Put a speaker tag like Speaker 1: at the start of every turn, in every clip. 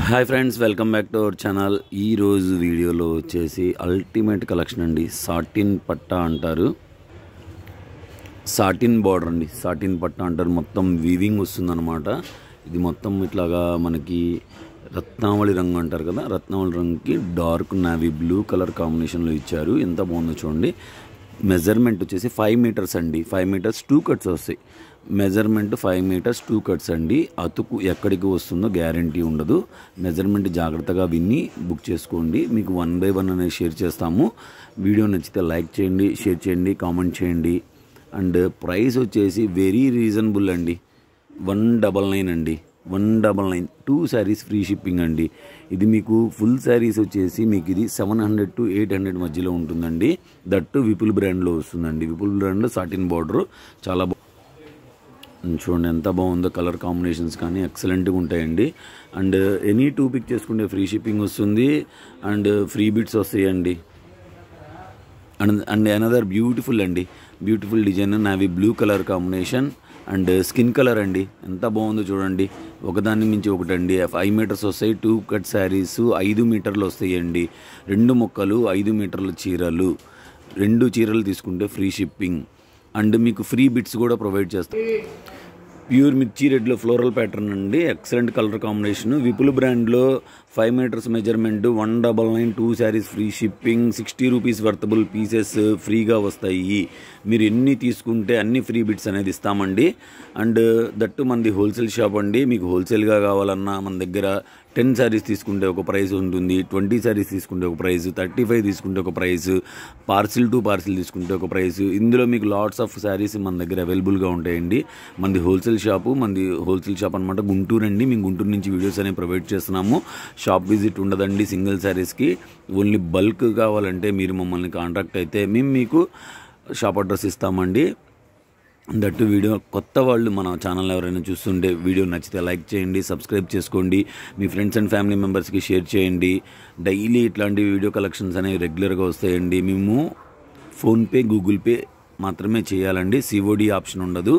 Speaker 1: Hi friends, welcome back to our channel. ఈరోజు వీడియోలో వచ్చేసి అల్టిమేట్ కలెక్షన్ అండి. సాటిన్ పట్టా అంటారు, సాటిన్ బార్డర్ అండి, సాటిన్ పట్టా అంటారు. మొత్తం వీవింగ్ వస్తుందన్నమాట. ఇది మొత్తం ఇట్లాగా మనకి రత్నావళి రంగు అంటారు కదా, రత్నావళి రంగుకి డార్క్ నావీ బ్లూ కలర్ కాంబినేషన్లో ఇచ్చారు. ఎంత బాగుందో చూడండి. మెజర్మెంట్ వచ్చేసి 5 మీటర్స్ అండి. 5 మీటర్స్ 2 కట్స్ వస్తాయి. మెజర్మెంట్ 5 మీటర్స్ 2 కట్స్ అండి. అతుకు ఎక్కడికి వస్తుందో గ్యారంటీ ఉండదు. మెజర్మెంట్ జాగ్రత్తగా విని బుక్ చేసుకోండి. మీకు 1 by 1 అనేది షేర్ చేస్తాము. వీడియో నచ్చితే లైక్ చేయండి, షేర్ చేయండి, కామెంట్ చేయండి. అండ్ ప్రైస్ వచ్చేసి వెరీ రీజనబుల్ అండి. 199 అండి, 199. 2 శారీస్ ఫ్రీ షిప్పింగ్ అండి. ఇది మీకు ఫుల్ శారీస్ వచ్చేసి మీకు ఇది 700 to 800 మధ్యలో ఉంటుందండి. దట్టు విపుల్ బ్రాండ్లో వస్తుందండి. విపుల్ బ్రాండ్లో సాటిన్ బార్డర్ చాలా చూడండి ఎంత బాగుందో. కలర్ కాంబినేషన్స్ కానీ ఎక్సలెంట్గా ఉంటాయండి. అండ్ ఎనీ 2 పిక్ చేసుకుంటే ఫ్రీ షిప్పింగ్ వస్తుంది అండ్ ఫ్రీ బిట్స్ వస్తాయండి. అండ్ అనదర్ బ్యూటిఫుల్ అండి, beautiful design navy blue colour combination and skin colour అండి. ఎంత బాగుందో చూడండి. ఒకదాన్ని మించి ఒకటండి. 5 మీటర్స్ వస్తాయి. 2 కట్ శారీస్ 5 మీటర్లు వస్తాయండి. 2 ముక్కలు 5 మీటర్ల చీరలు. 2 చీరలు తీసుకుంటే ఫ్రీ షిప్పింగ్ అండ్ మీకు ఫ్రీ బిట్స్ కూడా ప్రొవైడ్ చేస్తాం. ప్యూర్ మిర్చి రెడ్లో ఫ్లోరల్ ప్యాటర్న్ అండి. Excellent colour combination. విపుల్ బ్రాండ్లో 5 metres measurement 199. 2 saris free shipping. 60 rupees worthable pieces ఫ్రీగా వస్తాయి. మీరు ఎన్ని తీసుకుంటే అన్ని ఫ్రీ బిట్స్ అనేది ఇస్తామండి. అండ్ దట్టు మనది హోల్సేల్ షాప్ అండి. మీకు హోల్సేల్గా కావాలన్నా మన దగ్గర 10 శారీస్ తీసుకుంటే ఒక ప్రైస్ ఉంటుంది, 20 శారీస్ తీసుకుంటే ఒక ప్రైస్, 35 తీసుకుంటే ఒక ప్రైస్, పార్సిల్ టు పార్సిల్ తీసుకుంటే ఒక ప్రైస్. ఇందులో మీకు లాట్స్ ఆఫ్ శారీస్ మన దగ్గర అవైలబుల్గా ఉంటాయండి. మనది హోల్సేల్ షాపు, మనది హోల్సేల్ షాప్ అనమాట. గుంటూరు అండి. మేము గుంటూరు నుంచి వీడియోస్ అనేవి ప్రొవైడ్ చేస్తున్నాము. షాప్ విజిట్ ఉండదండి సింగిల్ శారీస్కి. ఓన్లీ బల్క్ కావాలంటే మీరు మమ్మల్ని కాంటాక్ట్ అయితే మేము మీకు షాప్ అడ్రస్ ఇస్తామండి. దట్టు వీడియో కొత్త వాళ్ళు మన ఛానల్ ఎవరైనా చూస్తుంటే వీడియో నచ్చితే లైక్ చేయండి, సబ్స్క్రైబ్ చేసుకోండి, మీ ఫ్రెండ్స్ అండ్ ఫ్యామిలీ మెంబర్స్కి షేర్ చేయండి. డైలీ ఇట్లాంటి వీడియో కలెక్షన్స్ అనేవి రెగ్యులర్గా వస్తాయండి. మేము ఫోన్పే, గూగుల్ పే మాత్రమే చేయాలండి. సిఓడి ఆప్షన్ ఉండదు.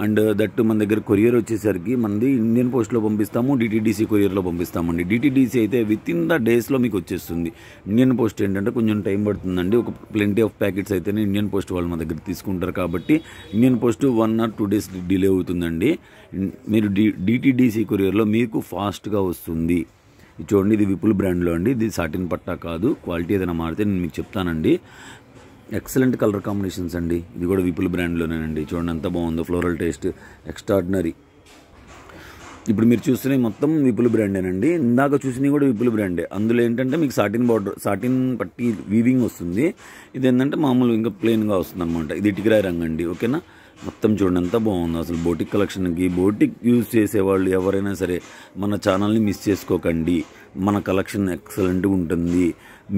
Speaker 1: అండ్ దట్టు మన దగ్గర కొరియర్ వచ్చేసరికి మనది ఇండియన్ పోస్ట్లో పంపిస్తాము, డిటీడీసీ కొరియర్లో పంపిస్తామండి. డిటీడీసీ అయితే విత్ ఇన్ ద డేస్లో మీకు వచ్చేస్తుంది. ఇండియన్ పోస్ట్ ఏంటంటే కొంచెం టైం పడుతుందండి. ఒక ప్లెంటీ ఆఫ్ ప్యాకెట్స్ అయితేనే ఇండియన్ పోస్ట్ వాళ్ళు మా దగ్గర తీసుకుంటారు కాబట్టి Indian post 1 or 2 days delay అవుతుందండి. మీరు డిటీడీసీ కొరియర్లో మీకు ఫాస్ట్గా వస్తుంది. చూడండి, ఇది విపుల్ బ్రాండ్లో అండి. ఇది సాటిన్ పట్టా కాదు. క్వాలిటీ ఏదైనా మారితే నేను మీకు చెప్తానండి. ఎక్సలెంట్ కలర్ కాంబినేషన్స్ అండి. ఇది కూడా విపుల్ బ్రాండ్లోనేనండి. చూడండి ఎంత బాగుందో. Floral taste extraordinary. ఇప్పుడు మీరు చూస్తున్నవి మొత్తం విపుల్ బ్రాండేనండి. ఇందాక చూసినవి కూడా విపుల్ బ్రాండే. అందులో ఏంటంటే మీకు సాటిన్ బార్డర్, సాటిన్ పట్టి వీవింగ్ వస్తుంది. ఇది ఏంటంటే మామూలు ఇంకా ప్లెయిన్గా వస్తుంది అనమాట. ఇది ఇటుకరాయి రంగు అండి. ఓకేనా. మొత్తం చూడండి ఎంత బాగుంది. అసలు బోటిక్ కలెక్షన్కి బోటిక్ యూజ్ చేసేవాళ్ళు ఎవరైనా సరే మన ఛానల్ని మిస్ చేసుకోకండి. మన కలెక్షన్ ఎక్సలెంట్గా ఉంటుంది.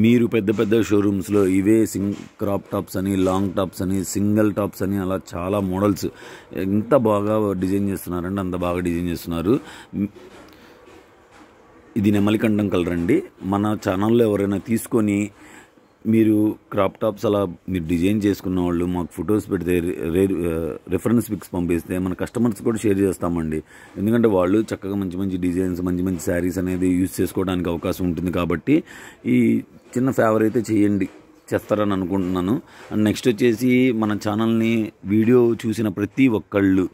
Speaker 1: మీరు పెద్ద పెద్ద షోరూమ్స్లో ఇవే క్రాప్ టాప్స్ అని, లాంగ్ టాప్స్ అని, సింగిల్ టాప్స్ అని అలా చాలా మోడల్స్ ఎంత బాగా డిజైన్ చేస్తున్నారంటే అంత బాగా డిజైన్ చేస్తున్నారు. ఇది నెమలికంఠం కలర్ అండి. మన ఛానల్లో ఎవరైనా తీసుకొని మీరు క్రాప్ టాప్స్ అలా మీరు డిజైన్ చేసుకున్న వాళ్ళు మాకు ఫొటోస్ పెడితే రెఫరెన్స్ పిక్స్ పంపిస్తే మన కస్టమర్స్ కూడా షేర్ చేస్తామండి. ఎందుకంటే వాళ్ళు చక్కగా మంచి మంచి డిజైన్స్, మంచి మంచి శారీస్ అనేది యూజ్ చేసుకోవడానికి అవకాశం ఉంటుంది. కాబట్టి ఈ చిన్న ఫేవర్ అయితే చేస్తారని అనుకుంటున్నాను. అండ్ నెక్స్ట్ వచ్చేసి మన ఛానల్ని వీడియో చూసిన ప్రతి ఒక్కళ్ళు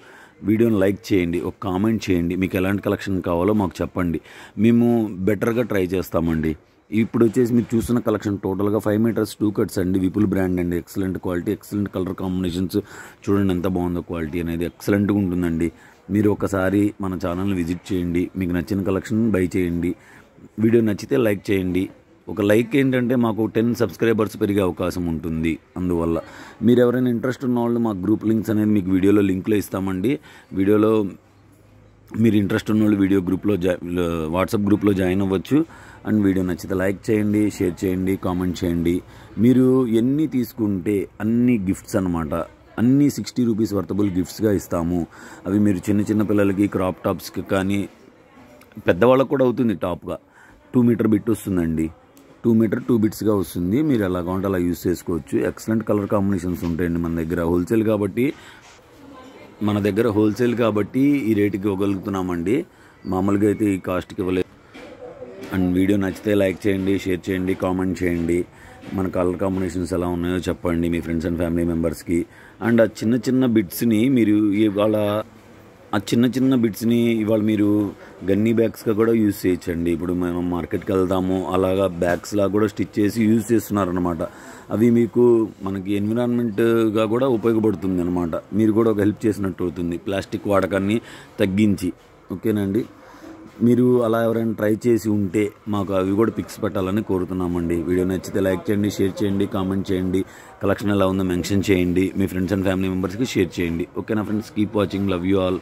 Speaker 1: వీడియోని లైక్ చేయండి, ఒక కామెంట్ చేయండి. మీకు ఎలాంటి కలెక్షన్ కావాలో మాకు చెప్పండి. మేము బెటర్గా ట్రై చేస్తామండి. ఇప్పుడు వచ్చేసి మీరు చూస్తున్న కలెక్షన్ టోటల్గా 5 మీటర్స్ 2 కట్స్ అండి. విపుల్ బ్రాండ్ అండి. Excellent quality, excellent colour combinations. చూడండి ఎంత బాగుందో. క్వాలిటీ అనేది ఎక్సలెంట్గా ఉంటుందండి. మీరు ఒకసారి మన ఛానల్ని విజిట్ చేయండి. మీకు నచ్చిన కలెక్షన్ బై చేయండి. వీడియో నచ్చితే లైక్ చేయండి. ఒక లైక్ ఏంటంటే మాకు 10 సబ్స్క్రైబర్స్ పెరిగే అవకాశం ఉంటుంది. అందువల్ల మీరు ఎవరైనా ఇంట్రెస్ట్ ఉన్న వాళ్ళు మా గ్రూప్ లింక్స్ అనేది మీకు వీడియోలో లింక్లో ఇస్తామండి. వీడియోలో మీరు ఇంట్రెస్ట్ ఉన్న వాళ్ళు వీడియో గ్రూప్లో వాట్సాప్ గ్రూప్లో జాయిన్ అవ్వచ్చు. అండ్ వీడియో నచ్చితే లైక్ చేయండి, షేర్ చేయండి, కామెంట్ చేయండి. మీరు ఎన్ని తీసుకుంటే అన్ని గిఫ్ట్స్ అనమాట. అన్నీ 60 రూపీస్ వర్తబుల్ గిఫ్ట్స్గా ఇస్తాము. అవి మీరు చిన్న చిన్న పిల్లలకి క్రాప్ టాప్స్కి కానీ పెద్దవాళ్ళకు కూడా అవుతుంది. టాప్గా 2 మీటర్ బిట్ వస్తుందండి. 2 మీటర్ 2 బిట్స్గా వస్తుంది. మీరు ఎలా కావాలంటే అలా యూజ్ చేసుకోవచ్చు. ఎక్సలెంట్ కలర్ కాంబినేషన్స్ ఉంటాయండి మన దగ్గర. హోల్సేల్ కాబట్టి ఈ రేటుకి ఇవ్వగలుగుతున్నామండి. మామూలుగా అయితే ఈ కాస్ట్కి ఇవ్వలేదు. అండ్ వీడియో నచ్చితే లైక్ చేయండి, షేర్ చేయండి, కామెంట్ చేయండి. మన కలర్ కాంబినేషన్స్ ఎలా ఉన్నాయో చెప్పండి మీ ఫ్రెండ్స్ అండ్ ఫ్యామిలీ మెంబర్స్కి. అండ్ ఆ చిన్న చిన్న బిట్స్ని మీరు ఇవాళ మీరు గన్నీ బ్యాగ్స్గా కూడా యూజ్ చేయొచ్చండి. ఇప్పుడు మనం మార్కెట్కి వెళ్తాము, అలాగా బ్యాగ్స్లా కూడా స్టిచ్ చేసి యూజ్ చేస్తున్నారనమాట. అవి మీకు మనకి ఎన్విరాన్మెంట్గా కూడా ఉపయోగపడుతుంది అనమాట. మీరు కూడా ఒక హెల్ప్ చేసినట్టు అవుతుంది ప్లాస్టిక్ వాడకాన్ని తగ్గించి. ఓకేనండి, మీరు అలా ఎవరైనా ట్రై చేసి ఉంటే మాకు అవి కూడా పిక్స్ పెట్టాలని కోరుతున్నామండి. వీడియో నచ్చితే లైక్ చేయండి, షేర్ చేయండి, కామెంట్ చేయండి. కలెక్షన్ ఎలా ఉందో మెన్షన్ చేయండి. మీ ఫ్రెండ్స్ అండ్ ఫ్యామిలీ మెంబర్స్కి షేర్ చేయండి. ఓకేనా friends, keep watching, love you all.